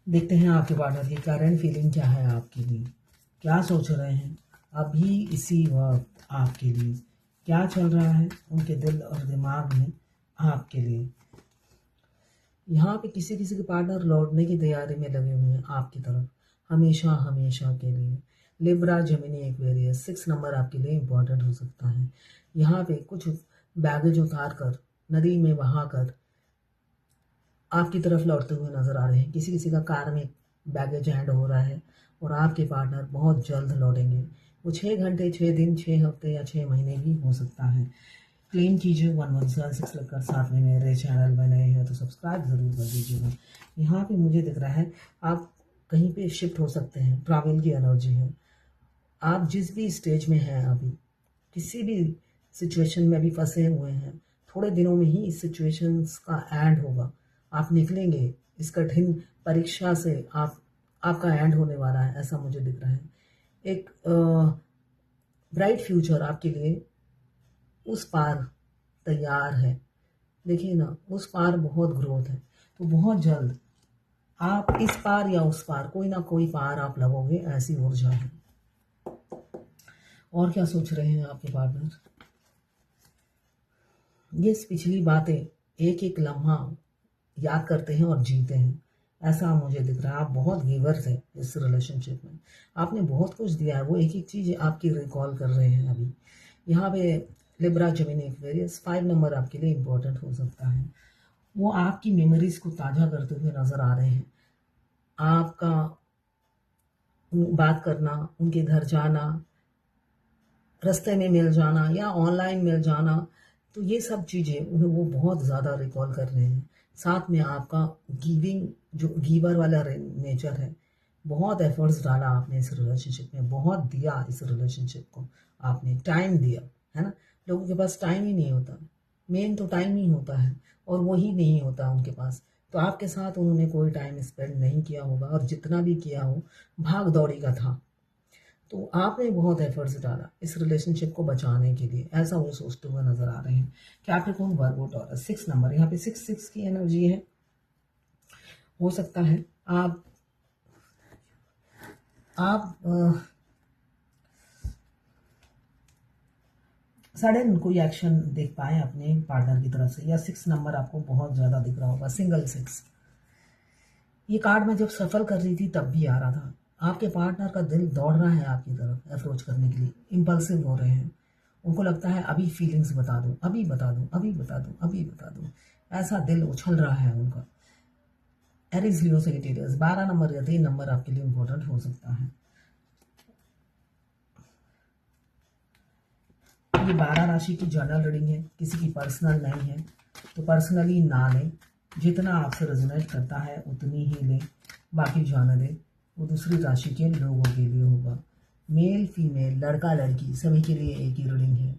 देखते हैं आपके पार्टनर की करंट फीलिंग क्या है आपके लिए, क्या सोच रहे हैं अभी इसी वक्त आपके लिए, क्या चल रहा है उनके दिल और दिमाग में आपके लिए। यहाँ पे किसी किसी के पार्टनर लौटने की तैयारी में लगे हुए हैं आपकी तरफ, हमेशा हमेशा के लिए। लिब्रा, जेमिनी, एक्वेरियस, 6 नंबर आपके लिए इम्पोर्टेंट हो सकता है। यहाँ पे कुछ बैगेज उतार कर, नदी में बहा कर आपकी तरफ लौटते हुए नजर आ रहे हैं। किसी किसी का कार में बैगेज हैंड हो रहा है और आपके पार्टनर बहुत जल्द लौटेंगे। वो 6 घंटे, 6 दिन, 6 हफ्ते या 6 महीने भी हो सकता है। क्लेम कीजिए 1176 लगकर, साथ में मेरे चैनल बने हैं तो सब्सक्राइब ज़रूर कर दीजिएगा। यहाँ पे मुझे दिख रहा है आप कहीं पे शिफ्ट हो सकते हैं, ट्रैवल की एनर्जी है। आप जिस भी स्टेज में हैं अभी, किसी भी सिचुएशन में अभी फंसे हुए हैं, थोड़े दिनों में ही इस सिचुएशंस का एंड होगा। आप निकलेंगे इस कठिन परीक्षा से, आपका एंड होने वाला है, ऐसा मुझे दिख रहा है। एक ब्राइट फ्यूचर आपके लिए उस पार तैयार है। देखिए ना, उस पार बहुत ग्रोथ है, तो बहुत जल्द आप इस पार या उस पार, कोई ना कोई पार आप लगोगे, ऐसी ऊर्जा है। और क्या सोच रहे हैं आपके पार्टनर? ये पिछली बातें एक एक लम्हा याद करते हैं और जीते हैं, ऐसा मुझे दिख रहा है। आप बहुत गिवर थे इस रिलेशनशिप में, आपने बहुत कुछ दिया है, वो एक एक चीज़ आपकी रिकॉल कर रहे हैं अभी। यहाँ पे लिब्रा, जेमिनी, एक्वेरियस, 5 नंबर आपके लिए इम्पोर्टेंट हो सकता है। वो आपकी मेमोरीज को ताज़ा करते हुए नजर आ रहे हैं। आपका बात करना, उनके घर जाना, रास्ते में मिल जाना या ऑनलाइन मिल जाना, तो ये सब चीज़ें उन्हें वो बहुत ज़्यादा रिकॉल कर रहे हैं। साथ में आपका गिविंग, जो गिवर वाला नेचर है, बहुत एफर्ट्स डाला आपने इस रिलेशनशिप में, बहुत दिया इस रिलेशनशिप को, आपने टाइम दिया, है ना। लोगों के पास टाइम ही नहीं होता, मेन तो टाइम ही होता है, और वही नहीं होता उनके पास। तो आपके साथ उन्होंने कोई टाइम स्पेंड नहीं किया होगा, और जितना भी किया हो भाग दौड़ी का था। तो आपने बहुत एफर्ट्स डाला इस रिलेशनशिप को बचाने के लिए, ऐसा वो सोचते हुए नजर आ रहे हैं। कैप्रिकॉर्न, वर्गो, टॉरस, 6 नंबर, यहाँ पे 6 की एनर्जी है। हो सकता है आप सडन कोई एक्शन देख पाए अपने पार्टनर की तरफ से, या 6 नंबर आपको बहुत ज़्यादा दिख रहा होगा, सिंगल 6। ये कार्ड मैं जब सफल कर रही थी तब भी आ रहा था। आपके पार्टनर का दिल दौड़ रहा है आपकी तरफ अप्रोच करने के लिए, इम्पल्सिव हो रहे हैं। उनको लगता है अभी फीलिंग्स बता दो, अभी बता दो, अभी बता दो, अभी बता दो, ऐसा दिल उछल रहा है उनका। एरीज, लियो, सैजिटेरियस, 12 नंबर या 3 नंबर आपके लिए इंपॉर्टेंट हो सकता है। ये 12 राशि की जर्नल रीडिंग है, किसी की पर्सनल नहीं है, तो पर्सनली ना लें। जितना आपसे रेजोनेट करता है उतनी ही लें, बाकी जाने दें। वो दूसरी राशि के लोगों के लिए होगा। मेल, फीमेल, लड़का, लड़की, सभी के लिए एक ही रीडिंग है।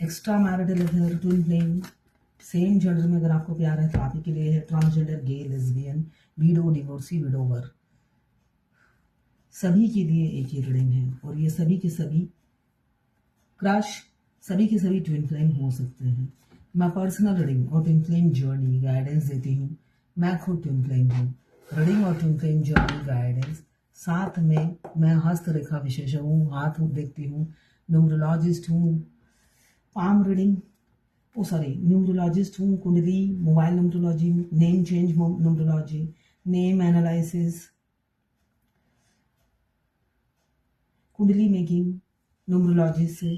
Extra marital affair, twin flame, same gender में अगर आपको प्यार है तो आप ही के लिए है। ट्रांसजेंडर, गे, लेस्बियन, विडो, डिवोर्सी, विडोवर, सभी के लिए एक ही रीडिंग है। और ये सभी के सभी क्रश, सभी के सभी ट्विन फ्लेम हो सकते हैं। मैं पर्सनल रीडिंग और ट्विन फ्लेम जर्नी गाइडेंस देती हूँ। मैं खुद ट्विन फ्लेम हूँ। रीडिंग और ट्विन फ्लेम जर्नी गाइडेंस, साथ में मैं हस्तरेखा विशेषज्ञ हूँ, हाथ देखती हूँ, न्यूमरोलॉजिस्ट हूँ, पाम रीडिंग, न्यूमरोलॉजिस्ट हूँ, कुंडली, mobile numerology, name change numerology, name analysis, कुंडली मेकिंग न्यूमरोलॉजी से।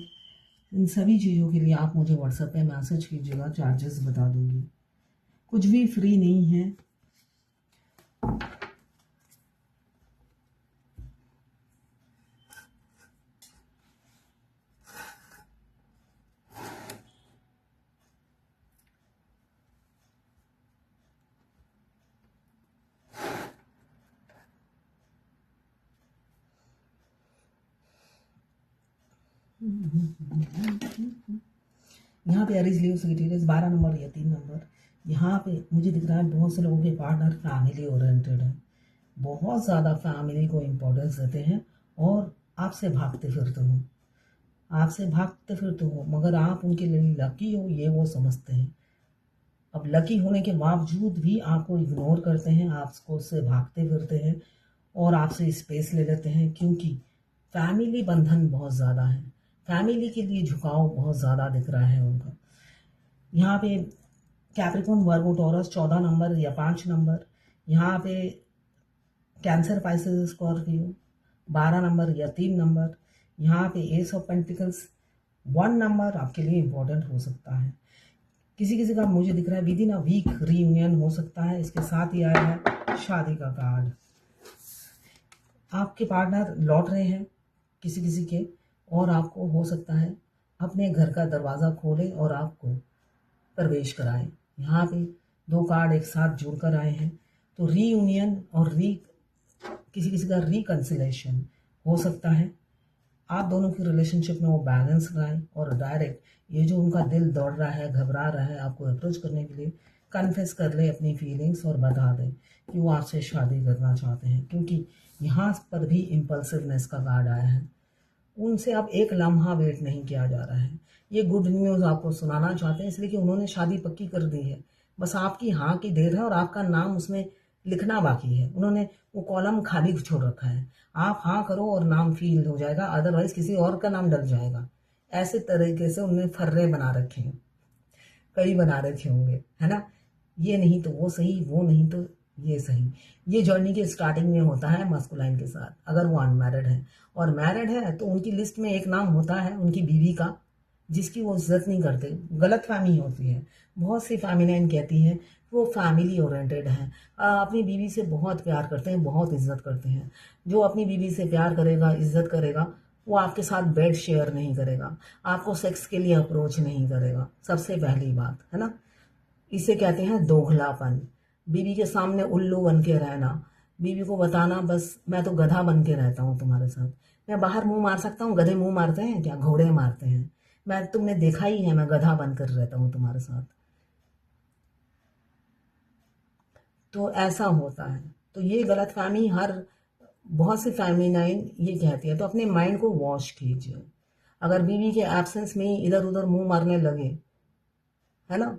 इन सभी चीज़ों के लिए आप मुझे व्हाट्सएप पे मैसेज कीजिएगा, चार्जेस बता दूंगी, कुछ भी फ्री नहीं है। यहाँ पे एरीज, लियो, सैजिटेरियस, 12 नंबर या 3 नंबर, यहाँ पे मुझे दिख रहा है बहुत से लोगों के पार्टनर फैमिली ओरिएंटेड है, बहुत ज़्यादा फैमिली को इम्पोर्टेंस देते हैं, और आपसे भागते फिरते हो, मगर आप उनके लिए लकी हो ये वो समझते हैं। अब लकी होने के बावजूद भी आपको इग्नोर करते हैं, आपको उससे भागते फिरते हैं और आपसे स्पेस ले लेते हैं, क्योंकि फैमिली बंधन बहुत ज़्यादा है, फैमिली के लिए झुकाव बहुत ज़्यादा दिख रहा है उनका। यहाँ पे कैप्रिकॉर्न वर्गो टॉरस 14 नंबर या 5 नंबर, यहाँ पे कैंसर पाइसेस स्कॉर्पियो 12 नंबर या 3 नंबर, यहाँ पे एस ऑफ पेंटिकल्स 1 नंबर आपके लिए इम्पोर्टेंट हो सकता है। किसी किसी का मुझे दिख रहा है within a week reunion हो सकता है। इसके साथ ही आया है शादी का कार्ड। आपके पार्टनर लौट रहे हैं किसी किसी के, और आपको हो सकता है अपने घर का दरवाज़ा खोलें और आपको प्रवेश कराएं। यहाँ पे 2 कार्ड एक साथ जुड़कर आए हैं, तो रीयूनियन और किसी किसी का रिकन्सिलेशन हो सकता है। आप दोनों की रिलेशनशिप में वो बैलेंस लाएं और डायरेक्ट ये जो उनका दिल दौड़ रहा है, घबरा रहा है आपको अप्रोच करने के लिए, कन्फेस कर ले अपनी फीलिंग्स और बता दें कि वो आपसे शादी करना चाहते हैं, क्योंकि यहाँ पर भी इम्पल्सिवनेस का कार्ड आया है। उनसे अब एक लम्हा वेट नहीं किया जा रहा है। ये गुड न्यूज़ आपको सुनाना चाहते हैं, इसलिए कि उन्होंने शादी पक्की कर दी है, बस आपकी हाँ की देर है और आपका नाम उसमें लिखना बाकी है। उन्होंने वो कॉलम खाली छोड़ रखा है, आप हाँ करो और नाम फिल हो जाएगा, अदरवाइज किसी और का नाम डल जाएगा। ऐसे तरीके से उन्होंने फर्रे बना रखे हैं, कई बना रखे होंगे, है ना। ये नहीं तो वो सही, वो नहीं तो ये सही। ये जर्नी के स्टार्टिंग में होता है मस्कुलाइन के साथ, अगर वो अनमैरिड है। और मैरिड है तो उनकी लिस्ट में एक नाम होता है उनकी बीवी का, जिसकी वो इज्जत नहीं करते, गलत फहमी होती है। बहुत सी फेमिनाइन कहती है वो फैमिली ओरिएंटेड हैं, अपनी बीवी से बहुत प्यार करते हैं, बहुत इज्जत करते हैं। जो अपनी बीवी से प्यार करेगा, इज्जत करेगा, वो आपके साथ बेड शेयर नहीं करेगा, आपको सेक्स के लिए अप्रोच नहीं करेगा, सबसे पहली बात, है ना। इसे कहते हैं दोगलापन। बीवी के सामने उल्लू बन के रहना, बीवी को बताना बस मैं तो गधा बन के रहता हूँ तुम्हारे साथ, मैं बाहर मुंह मार सकता हूँ, गधे मुंह मारते हैं क्या, घोड़े मारते हैं, मैं तुमने देखा ही है मैं गधा बनकर रहता हूँ तुम्हारे साथ। तो ऐसा होता है। तो ये गलतफहमी हर बहुत सी फेमिनाइन ये कहती है, तो अपने माइंड को वॉश कीजिए। अगर बीवी के एब्सेंस में ही इधर उधर मुंह मारने लगे, है ना,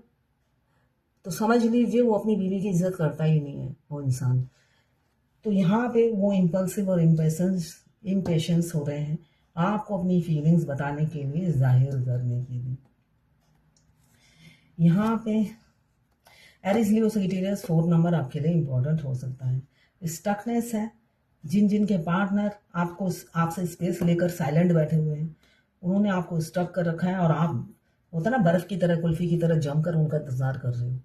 तो समझ लीजिए वो अपनी बीवी की इज्जत करता ही नहीं है वो इंसान। तो यहाँ पे वो इम्पल्सिव और इम्पेशेंस हो रहे हैं आपको अपनी फीलिंग्स बताने के लिए, जाहिर करने के लिए। यहाँ पे एरिस लियो सजिटेरियस 4 नंबर आपके लिए इम्पोर्टेंट हो सकता है। स्टकनेस है, जिन जिन के पार्टनर आपसे स्पेस लेकर साइलेंट बैठे हुए हैं, उन्होंने आपको स्टक कर रखा है और आप होता ना बर्फ की तरह, कुल्फी की तरह जमकर उनका इंतजार कर रहे हो।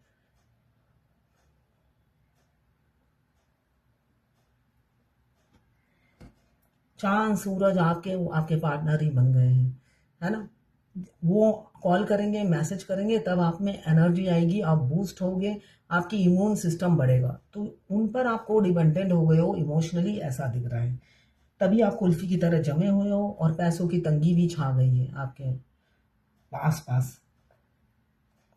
चांद सूरज आपके पार्टनर ही बन गए हैं, है ना। वो कॉल करेंगे, मैसेज करेंगे, तब आप में एनर्जी आएगी, आप बूस्ट होगे, आपकी इम्यून सिस्टम बढ़ेगा, तो उन पर आपको डिपेंडेंट हो गए हो इमोशनली, ऐसा दिख रहा है। तभी आप कुल्फी की तरह जमे हुए हो और पैसों की तंगी भी छा गई है आपके पास पास।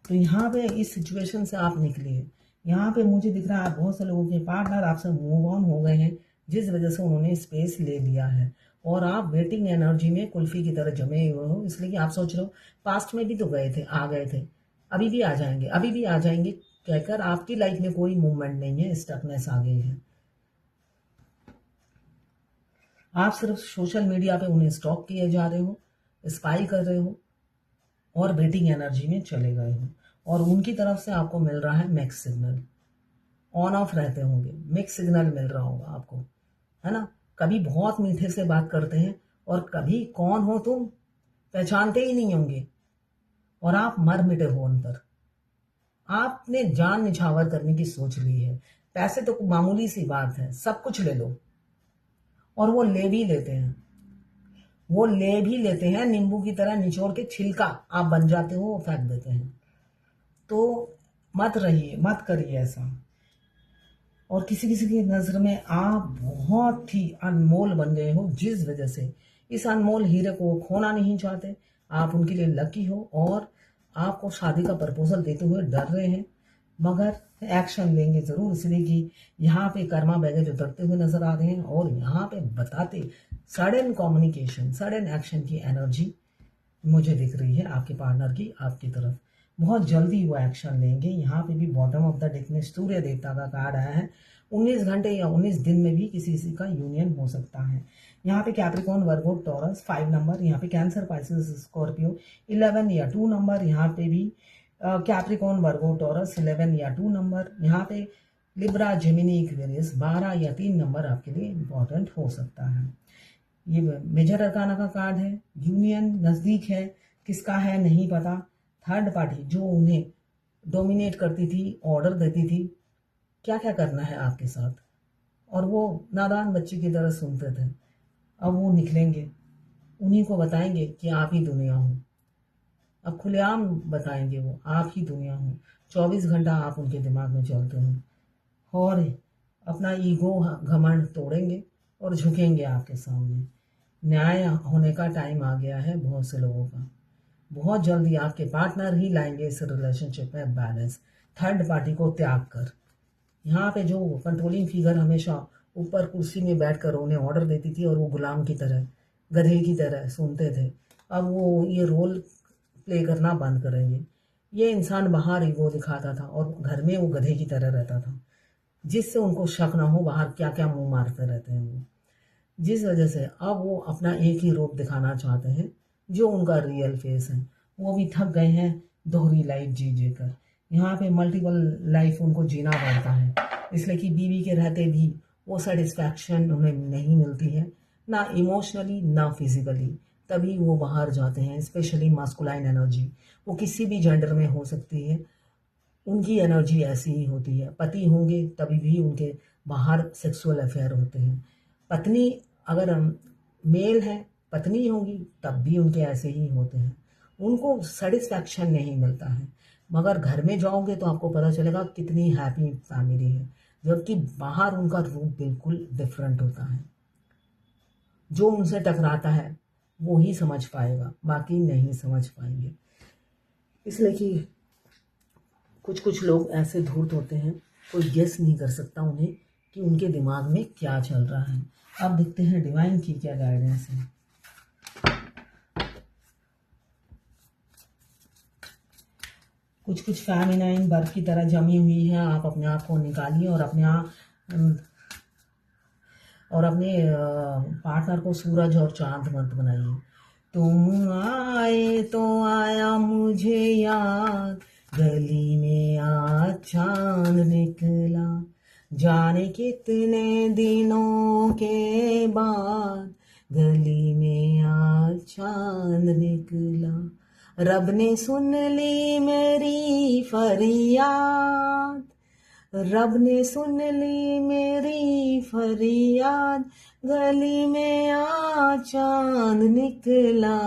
तो यहाँ पे इस सिचुएशन से आप निकलिए। यहाँ पे मुझे दिख रहा है बहुत से लोगों के पार्टनर आपसे मूव ऑन हो गए हैं, जिस वजह से उन्होंने स्पेस ले लिया है, और आप वेटिंग एनर्जी में कुल्फी की तरह जमे हुए हो, इसलिए कि आप सोच रहे हो पास्ट में भी तो गए थे, आ गए थे, अभी भी आ जाएंगे, अभी भी आ जाएंगे कहकर आपकी लाइफ में कोई मूवमेंट नहीं है, स्टकनेस आ गई है। आप सिर्फ सोशल मीडिया पे उन्हें स्टॉक किए जा रहे हो, स्पाई कर रहे हो और वेटिंग एनर्जी में चले गए हो, और उनकी तरफ से आपको मिल रहा है मिक्स सिग्नल। ऑन ऑफ रहते होंगे, मिक्स सिग्नल मिल रहा होगा आपको, है ना। कभी बहुत मीठे से बात करते हैं और कभी कौन हो तुम पहचानते ही नहीं होंगे, और आप मर मिटे हो उन पर। आपने जान निछावर करने की सोच ली है। पैसे तो मामूली सी बात है, सब कुछ ले लो, और वो ले भी लेते हैं, वो ले भी लेते हैं, नींबू की तरह निचोड़ के छिलका आप बन जाते हो, वो फेंक देते हैं। तो मत रहिए, मत करिए ऐसा। और किसी किसी की नज़र में आप बहुत ही अनमोल बन गए हो, जिस वजह से इस अनमोल हीरे को खोना नहीं चाहते। आप उनके लिए लकी हो और आपको शादी का प्रपोजल देते हुए डर रहे हैं, मगर एक्शन लेंगे ज़रूर, इसलिए कि यहाँ पे कर्मा बैगेज उतरते हुए नजर आ रहे हैं, और यहाँ पे बताते सडन कम्युनिकेशन, सडन एक्शन की एनर्जी मुझे दिख रही है आपके पार्टनर की आपकी तरफ। बहुत जल्दी वो एक्शन लेंगे। यहाँ पे भी बॉटम ऑफ द डेक में सूर्य देवता का कार्ड आया है। 19 घंटे या 19 दिन में भी किसी का यूनियन हो सकता है। यहाँ पे कैप्रिकॉर्न, वर्गो, टॉरस 5 नंबर, यहाँ पे कैंसर, पाइसेस, स्कॉर्पियो 11 या 2 नंबर, यहाँ पे भी कैप्रिकॉर्न, वर्गो, टॉरस 11 या 2 नंबर, यहाँ पे लिब्रा, जेमिनी, एक्वेरियस 12 या 3 नंबर आपके लिए इम्पोर्टेंट हो सकता है। ये मेजर अरकाना का कार्ड है। यूनियन नज़दीक है, किसका है नहीं पता। थर्ड पार्टी जो उन्हें डोमिनेट करती थी, ऑर्डर देती थी क्या क्या करना है आपके साथ, और वो नादान बच्चे की तरह सुनते थे, अब वो निकलेंगे, उन्हीं को बताएंगे कि आप ही दुनिया हो। अब खुलेआम बताएंगे वो आप ही दुनिया हो। 24 घंटा आप उनके दिमाग में चलते हो और अपना ईगो घमंड तोड़ेंगे और झुकेंगे आपके सामने। न्याय होने का टाइम आ गया है बहुत से लोगों का। बहुत जल्दी आपके पार्टनर ही लाएंगे इस रिलेशनशिप में बैलेंस, थर्ड पार्टी को त्याग कर। यहाँ पे जो कंट्रोलिंग फिगर हमेशा ऊपर कुर्सी में बैठकर उन्हें ऑर्डर देती थी और वो गुलाम की तरह, गधे की तरह सुनते थे, अब वो ये रोल प्ले करना बंद करेंगे। ये इंसान बाहर ईगो दिखाता था और घर में वो गधे की तरह रहता था, जिससे उनको शक ना हो बाहर क्या क्या मुंह मारते रहते हैं वो, जिस वजह से अब वो अपना एक ही रूप दिखाना चाहते हैं जो उनका रियल फेस है। वो भी थक गए हैं दोहरी लाइफ जी जी कर। यहाँ पे मल्टीपल लाइफ उनको जीना पड़ता है, इसलिए कि बीवी के रहते भी वो सेटिस्फैक्शन उन्हें नहीं मिलती है, ना इमोशनली ना फिजिकली। तभी वो बाहर जाते हैं, स्पेशली मास्कुलाइन एनर्जी, वो किसी भी जेंडर में हो सकती है, उनकी एनर्जी ऐसी ही होती है। पति होंगे तभी भी उनके बाहर सेक्सुअल अफेयर होते हैं। पत्नी अगर मेल है, पत्नी होगी तब भी उनके ऐसे ही होते हैं, उनको सेटिस्फैक्शन नहीं मिलता है। मगर घर में जाओगे तो आपको पता चलेगा कितनी हैप्पी फैमिली है, जबकि बाहर उनका रूप बिल्कुल डिफरेंट होता है। जो उनसे टकराता है वो ही समझ पाएगा, बाकी नहीं समझ पाएंगे। इसलिए कि कुछ कुछ लोग ऐसे धूर्त होते हैं, कोई गेस नहीं कर सकता उन्हें कि उनके दिमाग में क्या चल रहा है। अब देखते हैं डिवाइन की क्या गाइडेंस है। कुछ कुछ फेमिनाइन बर्फ की तरह जमी हुई है, आप अपने आप को निकालिए और अपने पार्टनर को सूरज और चांद मत बनाइए। तुम आए तो आया मुझे याद, गली में आज चांद निकला, जाने कितने दिनों के बाद गली में आज चांद निकला। रब ने सुन ली मेरी फरियाद, रब ने सुन ली मेरी फरियाद, गली में आ चांद निकला,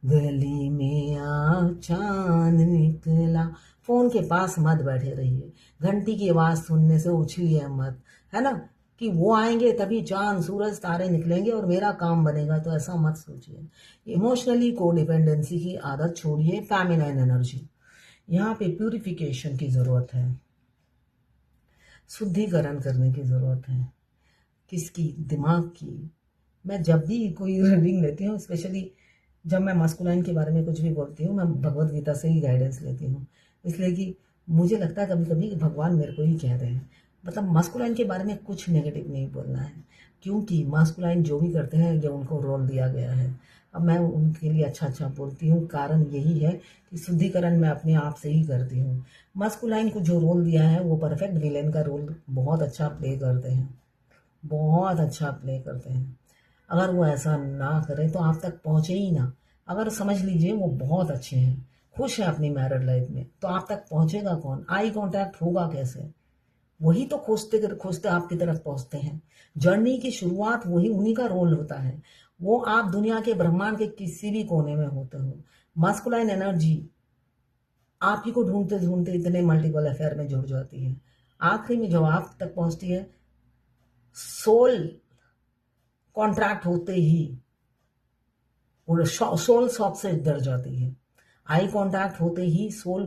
गली में आ चांद निकला। फोन के पास मत बैठे रहिए, घंटी की आवाज सुनने से उछलिए मत, है ना, कि वो आएंगे तभी चांद सूरज तारे निकलेंगे और मेरा काम बनेगा, तो ऐसा मत सोचिए। इमोशनली कोडिपेंडेंसी की आदत छोड़िए। फेमिनाइन एनर्जी, यहाँ पे प्यूरिफिकेशन की ज़रूरत है, शुद्धिकरण करने की ज़रूरत है। किसकी? दिमाग की। मैं जब भी कोई रीडिंग लेती हूँ, स्पेशली जब मैं मास्कुलाइन के बारे में कुछ भी बोलती हूँ, मैं भगवद गीता से ही गाइडेंस लेती हूँ, इसलिए कि मुझे लगता है कभी कभी भगवान मेरे को ही कह रहे हैं। मतलब मास्कुलाइन के बारे में कुछ नेगेटिव नहीं बोलना है, क्योंकि मास्कुलाइन जो भी करते हैं ये उनको रोल दिया गया है। अब मैं उनके लिए अच्छा अच्छा बोलती हूँ, कारण यही है कि शुद्धिकरण मैं अपने आप से ही करती हूँ। मास्कुलाइन को जो रोल दिया है वो परफेक्ट विलेन का रोल बहुत अच्छा प्ले करते हैं, बहुत अच्छा प्ले करते हैं। अगर वो ऐसा ना करें तो आप तक पहुँचे ही ना। अगर समझ लीजिए वो बहुत अच्छे हैं, खुश हैं अपनी मैरिड लाइफ में, तो आप तक पहुँचेगा कौन? आई कांटेक्ट होगा कैसे? वही तो खोजते खोजते आपकी तरफ पहुँचते हैं। जर्नी की शुरुआत वही, उन्हीं का रोल होता है। वो आप दुनिया के ब्रह्मांड के किसी भी कोने में होते हो, मास्कुलाइन एनर्जी आप ही को ढूंढते ढूंढते इतने मल्टीपल अफेयर में जुड़ जाती है। आखिरी में जब आप तक पहुँचती है, सोल कॉन्ट्रैक्ट होते ही वो सोल शॉक से डर जाती है। आई कांटेक्ट होते ही सोल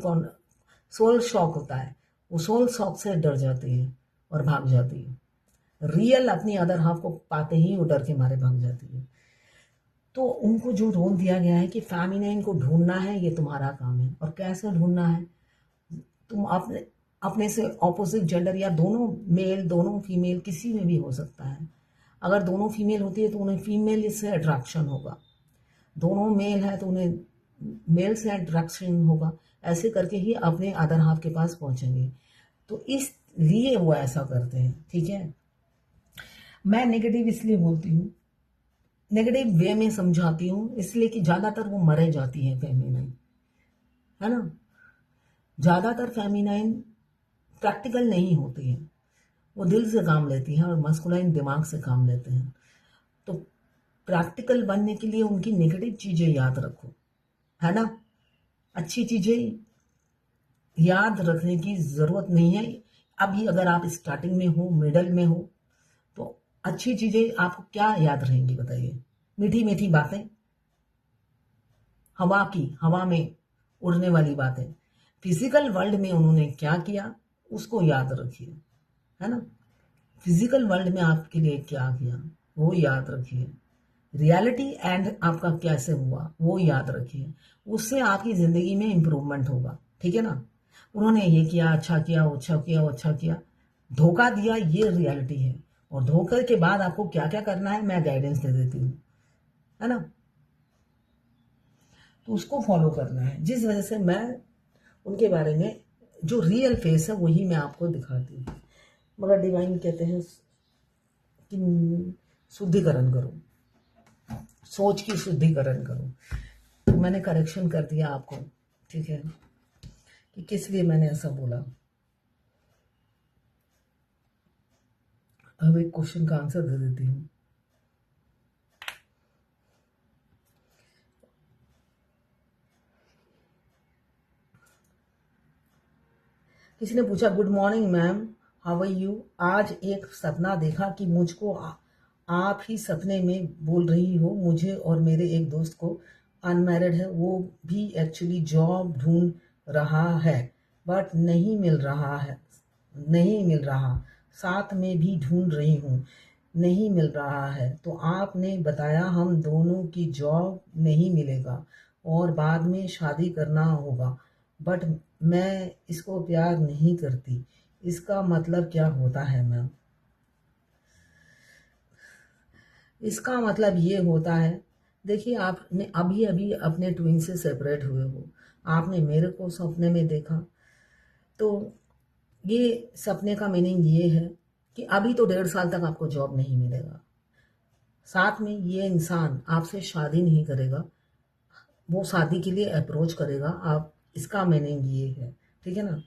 शॉक होता है, वो सोल शॉक से डर जाती है और भाग जाती है। रियल अपनी अदर हाफ को पाते ही वो डर के मारे भाग जाती है। तो उनको जो रोल दिया गया है कि फेमिनाइन को ढूंढना है, ये तुम्हारा काम है। और कैसे ढूंढना है? तुम अपने अपने से ऑपोजिट जेंडर या दोनों मेल दोनों फीमेल किसी में भी हो सकता है। अगर दोनों फीमेल होती है तो उन्हें फीमेल से अट्रैक्शन होगा, दोनों मेल है तो उन्हें मेल से अट्रैक्शन होगा। ऐसे करके ही अपने अदर हाफ के पास पहुंचेंगे। तो इसलिए वो ऐसा करते हैं, ठीक है। मैं नेगेटिव इसलिए बोलती हूँ, नेगेटिव वे में समझाती हूँ, इसलिए कि ज़्यादातर वो मरे जाती है फेमिनाइन, है ना। ज़्यादातर फेमिनाइन प्रैक्टिकल नहीं होती है, वो दिल से काम लेती हैं और मस्कुलाइन दिमाग से काम लेते हैं। तो प्रैक्टिकल बनने के लिए उनकी नेगेटिव चीज़ें याद रखो, है ना। अच्छी चीज़ें याद रखने की ज़रूरत नहीं है। अभी अगर आप स्टार्टिंग में हो, मिडल में हो, तो अच्छी चीज़ें आपको क्या याद रहेंगी बताइए? मीठी मीठी बातें, हवा में उड़ने वाली बातें। फिजिकल वर्ल्ड में उन्होंने क्या किया उसको याद रखिए, है ना। फिजिकल वर्ल्ड में आपके लिए क्या किया वो याद रखिए। रियलिटी एंड आपका कैसे हुआ वो याद रखिए, उससे आपकी ज़िंदगी में इम्प्रूवमेंट होगा, ठीक है ना। उन्होंने ये किया, अच्छा किया, अच्छा किया, अच्छा किया, धोखा दिया, ये रियलिटी है। और धोखे के बाद आपको क्या क्या करना है मैं गाइडेंस दे देती हूँ, है ना। तो उसको फॉलो करना है, जिस वजह से मैं उनके बारे में जो रियल फेस है वही मैं आपको दिखाती हूँ। मगर डिवाइन कहते हैं कि शुद्धिकरण करो, सोच की शुद्धिकरण करो। तो मैंने करेक्शन कर दिया आपको, ठीक है, कि किस लिए मैंने ऐसा बोला। अब एक क्वेश्चन का आंसर दे देती हूँ। किसी ने पूछा, good morning ma'am, how are you. आज एक सपना देखा कि मुझको आप ही सपने में बोल रही हो। मुझे और मेरे एक दोस्त को, अनमैरिड है, वो भी एक्चुअली जॉब ढूंढ रहा है बट नहीं मिल रहा है, नहीं मिल रहा। साथ में भी ढूंढ रही हूँ, नहीं मिल रहा है। तो आपने बताया हम दोनों की जॉब नहीं मिलेगा और बाद में शादी करना होगा, बट मैं इसको प्यार नहीं करती। इसका मतलब क्या होता है मैम? इसका मतलब ये होता है, देखिए आपने अभी अभी अपने ट्विन से सेपरेट हुए हो, आपने मेरे को सपने में देखा, तो ये सपने का मीनिंग ये है कि अभी तो 1.5 साल तक आपको जॉब नहीं मिलेगा। साथ में ये इंसान आपसे शादी नहीं करेगा, वो शादी के लिए अप्रोच करेगा आप, इसका मीनिंग ये है, ठीक है ना।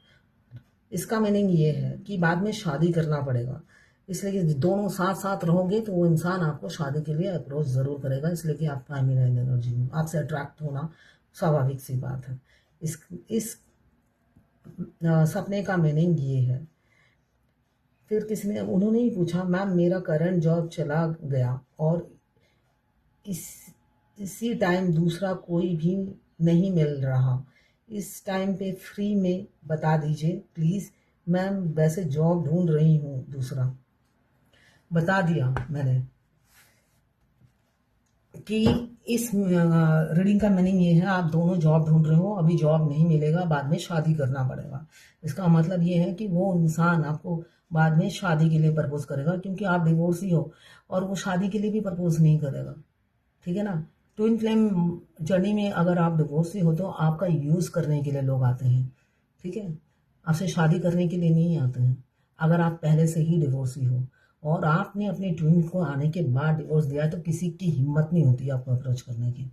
इसका मीनिंग ये है कि बाद में शादी करना पड़ेगा, इसलिए कि दोनों साथ साथ रहोगे तो वो इंसान आपको शादी के लिए अप्रोच ज़रूर करेगा, इसलिए कि आप फेमिनाइन एनर्जी में आपसे अट्रैक्ट होना स्वाभाविक सी बात है। इस सपने का मीनिंग ये है। फिर किसी ने उन्होंने ही पूछा, मैम मेरा करंट जॉब चला गया और इस इसी टाइम दूसरा कोई भी नहीं मिल रहा, इस टाइम पे फ्री में बता दीजिए प्लीज़। मैम वैसे जॉब ढूंढ रही हूँ दूसरा। बता दिया मैंने कि इस रीडिंग का मीनिंग ये है, आप दोनों जॉब ढूंढ रहे हो, अभी जॉब नहीं मिलेगा, बाद में शादी करना पड़ेगा। इसका मतलब ये है कि वो इंसान आपको बाद में शादी के लिए प्रपोज करेगा, क्योंकि आप डिवोर्सी हो, और वो शादी के लिए भी प्रपोज नहीं करेगा, ठीक है ना। ट्विन फ्लेम जर्नी में अगर आप डिवोर्सी हो तो आपका यूज़ करने के लिए लोग आते हैं, ठीक है, आपसे शादी करने के लिए नहीं आते हैं। अगर आप पहले से ही डिवोर्सी हो और आपने अपने ट्विन को आने के बाद डिवोर्स दिया है तो किसी की हिम्मत नहीं होती आपको अप्रोच करने की,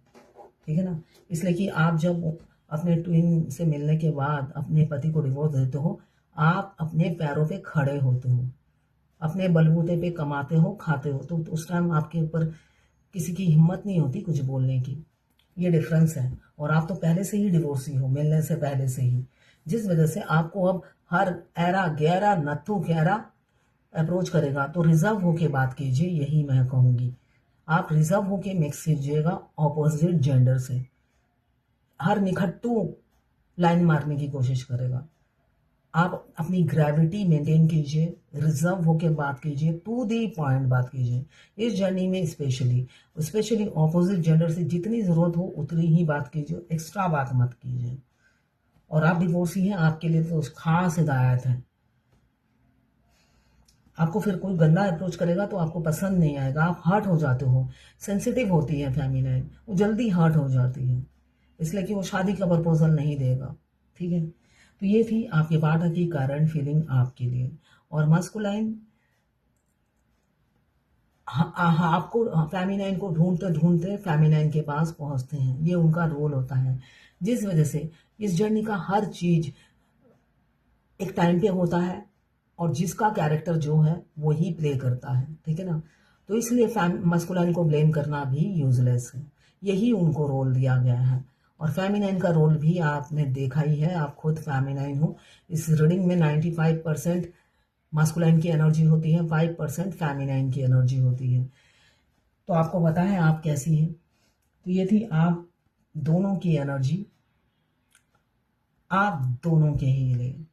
ठीक है ना। इसलिए कि आप जब अपने ट्विन से मिलने के बाद अपने पति को डिवोर्स देते हो, आप अपने पैरों पे खड़े होते हो, अपने बलबूते पे कमाते हो, खाते हो, तो उस टाइम आपके ऊपर किसी की हिम्मत नहीं होती कुछ बोलने की। ये डिफरेंस है। और आप तो पहले से ही डिवोर्सी हो, मिलने से पहले से ही, जिस वजह से आपको अब हर ऐरा गहरा नत्थु गहरा अप्रोच करेगा, तो रिजर्व होके बात कीजिए, यही मैं कहूँगी। आप रिजर्व होके मिक्स कीजिएगा ऑपोजिट जेंडर से। हर निखट्टू लाइन मारने की कोशिश करेगा, आप अपनी ग्रेविटी मेंटेन कीजिए, रिजर्व होके बात कीजिए, टू दी पॉइंट बात कीजिए। इस जर्नी में स्पेशली स्पेशली ऑपोजिट जेंडर से जितनी ज़रूरत हो उतनी ही बात कीजिए, एक्स्ट्रा बात मत कीजिए। और आप डिवोर्सी हैं, आपके लिए तो खास हिदायत है। आपको फिर कोई गंदा अप्रोच करेगा तो आपको पसंद नहीं आएगा, आप हर्ट हो जाते हो। सेंसिटिव होती है फेमिनाइन, वो जल्दी हर्ट हो जाती है, इसलिए कि वो शादी का प्रपोजल नहीं देगा। ठीक है, तो ये थी आपके पार्टनर की करंट फीलिंग आपके लिए। और मस्कुलाइन आपको फेमिनाइन को ढूंढते ढूंढते फेमिनाइन के पास पहुंचते हैं, ये उनका रोल होता है। जिस वजह से इस जर्नी का हर चीज एक टाइम पे होता है और जिसका कैरेक्टर जो है वो ही प्ले करता है। ठीक है ना, तो इसलिए मस्कुलाइन को ब्लेम करना भी यूजलेस है, यही उनको रोल दिया गया है। और फेमिनाइन का रोल भी आपने देखा ही है, आप खुद फेमिनाइन हो। इस रीडिंग में 95% मस्कुलाइन की एनर्जी होती है, 5% फेमिनाइन की एनर्जी होती है। तो आपको पता है आप कैसी हैं। तो ये थी आप दोनों की एनर्जी, आप दोनों के ही लिए।